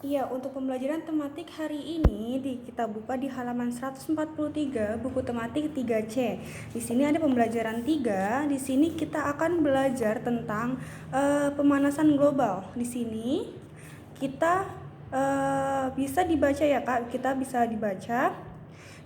Iya, untuk pembelajaran tematik hari ini kita buka di halaman 143 buku tematik 3C. Di sini ada pembelajaran 3. Di sini kita akan belajar tentang pemanasan global. Di sini kita bisa dibaca ya Kak, kita bisa dibaca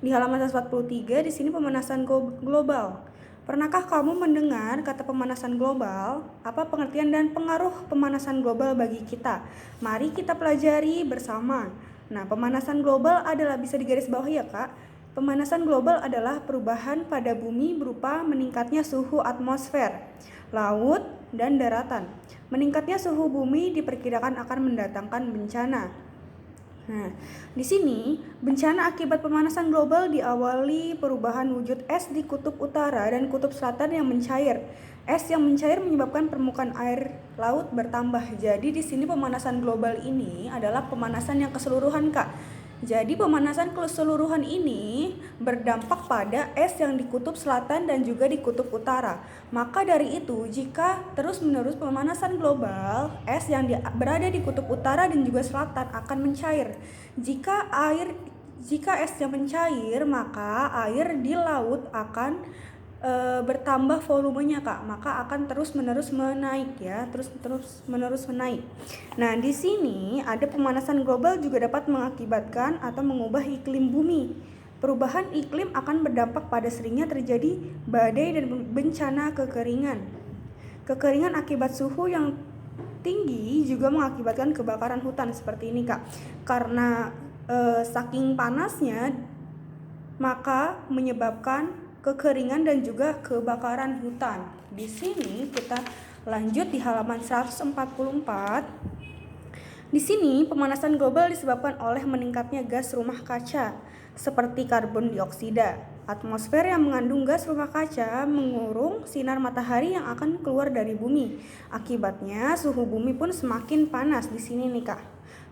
di halaman 143. Di sini pemanasan global. Pernahkah kamu mendengar kata pemanasan global? Apa pengertian dan pengaruh pemanasan global bagi kita? Mari kita pelajari bersama. Nah, pemanasan global adalah, bisa digarisbawahi ya Kak, pemanasan global adalah perubahan pada bumi berupa meningkatnya suhu atmosfer, laut, dan daratan. Meningkatnya suhu bumi diperkirakan akan mendatangkan bencana. Nah, di sini bencana akibat pemanasan global diawali perubahan wujud es di kutub utara dan kutub selatan yang mencair. Es yang mencair menyebabkan permukaan air laut bertambah. Jadi di sini pemanasan global ini adalah pemanasan yang keseluruhan, Kak. Jadi pemanasan keseluruhan ini berdampak pada es yang di kutub selatan dan juga di kutub utara. Maka dari itu, jika terus-menerus pemanasan global, es yang berada di kutub utara dan juga selatan akan mencair. Jika esnya mencair, maka air di laut akan bertambah volumenya Kak, maka akan terus-menerus menaik ya, terus-menerus menaik. Nah, di sini ada pemanasan global juga dapat mengakibatkan atau mengubah iklim bumi. Perubahan iklim akan berdampak pada seringnya terjadi badai dan bencana kekeringan. Kekeringan akibat suhu yang tinggi juga mengakibatkan kebakaran hutan seperti ini Kak. Karena saking panasnya maka menyebabkan kekeringan dan juga kebakaran hutan. Di sini kita lanjut di halaman 144. Di sini pemanasan global disebabkan oleh meningkatnya gas rumah kaca seperti karbon dioksida. Atmosfer yang mengandung gas rumah kaca mengurung sinar matahari yang akan keluar dari bumi. Akibatnya suhu bumi pun semakin panas di sini nih Kak.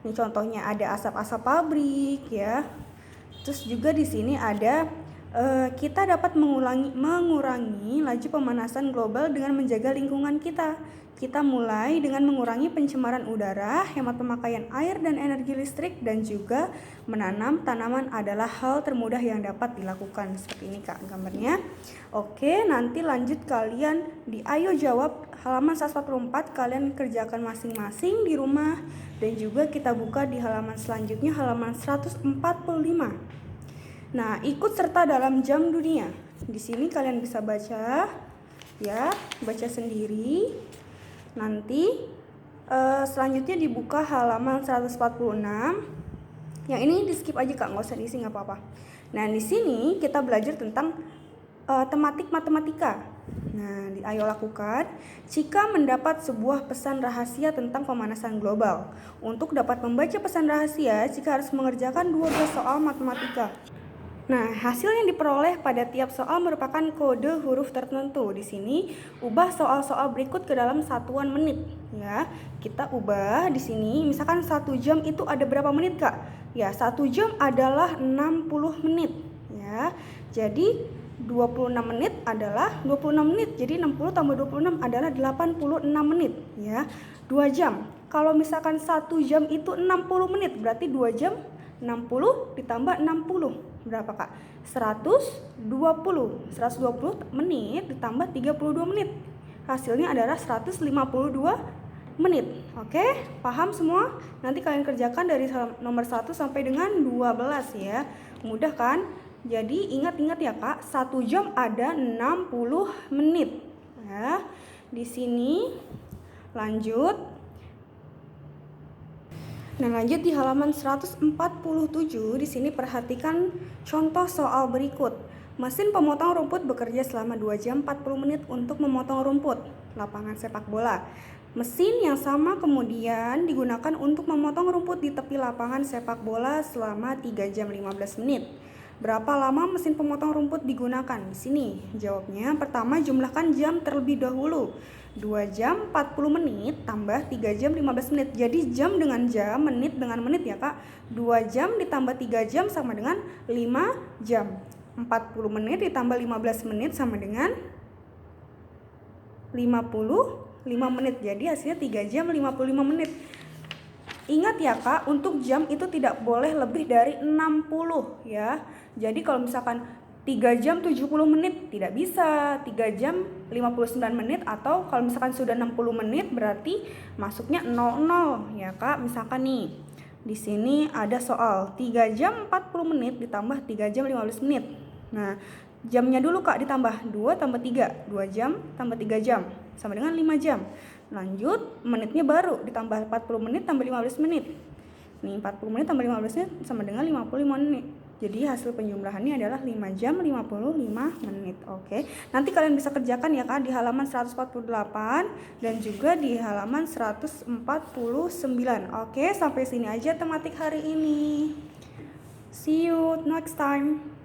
Ini contohnya ada asap-asap pabrik ya. Terus juga di sini ada kita dapat mengurangi laju pemanasan global dengan menjaga lingkungan kita. Kita mulai dengan mengurangi pencemaran udara, hemat pemakaian air dan energi listrik, dan juga menanam tanaman adalah hal termudah yang dapat dilakukan. Seperti ini Kak gambarnya. Oke, nanti lanjut kalian di Ayo Jawab halaman 144, kalian kerjakan masing-masing di rumah, dan juga kita buka di halaman selanjutnya, halaman 145. Nah, ikut serta dalam jam dunia. Di sini kalian bisa baca ya, baca sendiri. Nanti selanjutnya dibuka halaman 146. Yang ini di skip aja Kak, nggak usah diisi, nggak apa-apa. Nah, di sini kita belajar tentang tematik matematika. Nah, ayo lakukan. Jika mendapat sebuah pesan rahasia tentang pemanasan global. Untuk dapat membaca pesan rahasia, jika harus mengerjakan 12 soal matematika. Nah, hasil yang diperoleh pada tiap soal merupakan kode huruf tertentu. Di sini ubah soal-soal berikut ke dalam satuan menit ya. Kita ubah di sini, misalkan 1 jam itu ada berapa menit Kak? Ya, 1 jam adalah 60 menit ya. Jadi 26 menit adalah 26 menit. Jadi 60 tambah 26 adalah 86 menit ya. 2 jam. Kalau misalkan 1 jam itu 60 menit, berarti 2 jam 60 ditambah 60 berapa Kak? 120 menit ditambah 32 menit. Hasilnya adalah 152 menit. Oke, paham semua? Nanti kalian kerjakan dari nomor 1 sampai dengan 12 ya. Mudah kan? Jadi ingat-ingat ya Kak, 1 jam ada 60 menit. Ya. Di sini lanjut. Nah, lanjut di halaman 147. Di sini perhatikan contoh soal berikut. Mesin pemotong rumput bekerja selama 2 jam 40 menit untuk memotong rumput lapangan sepak bola. Mesin yang sama kemudian digunakan untuk memotong rumput di tepi lapangan sepak bola selama 3 jam 15 menit. Berapa lama mesin pemotong rumput digunakan? Di sini jawabnya, pertama jumlahkan jam terlebih dahulu. 2 jam 40 menit tambah 3 jam 15 menit. Jadi jam dengan jam, menit dengan menit ya Kak. 2 jam ditambah 3 jam sama dengan 5 jam. 40 menit ditambah 15 menit sama dengan 55 menit. Jadi hasilnya 3 jam 55 menit. Ingat ya Kak, untuk jam itu tidak boleh lebih dari 60 ya. Jadi kalau misalkan 3 jam 70 menit tidak bisa, 3 jam 59 menit, atau kalau misalkan sudah 60 menit berarti masuknya 00 ya Kak. Misalkan nih, di sini ada soal 3 jam 40 menit ditambah 3 jam 15 menit. Nah, jamnya dulu Kak ditambah 2 tambah 3, 2 jam tambah 3 jam sama dengan 5 jam. Lanjut, menitnya baru ditambah 40 menit tambah 15 menit. Nih 40 menit tambah 15 menit sama dengan 55 menit. Jadi hasil penjumlahannya adalah 5 jam 55 menit. Oke. Nanti kalian bisa kerjakan ya Kak di halaman 148 dan juga di halaman 149. Oke, sampai sini aja tematik hari ini. See you next time.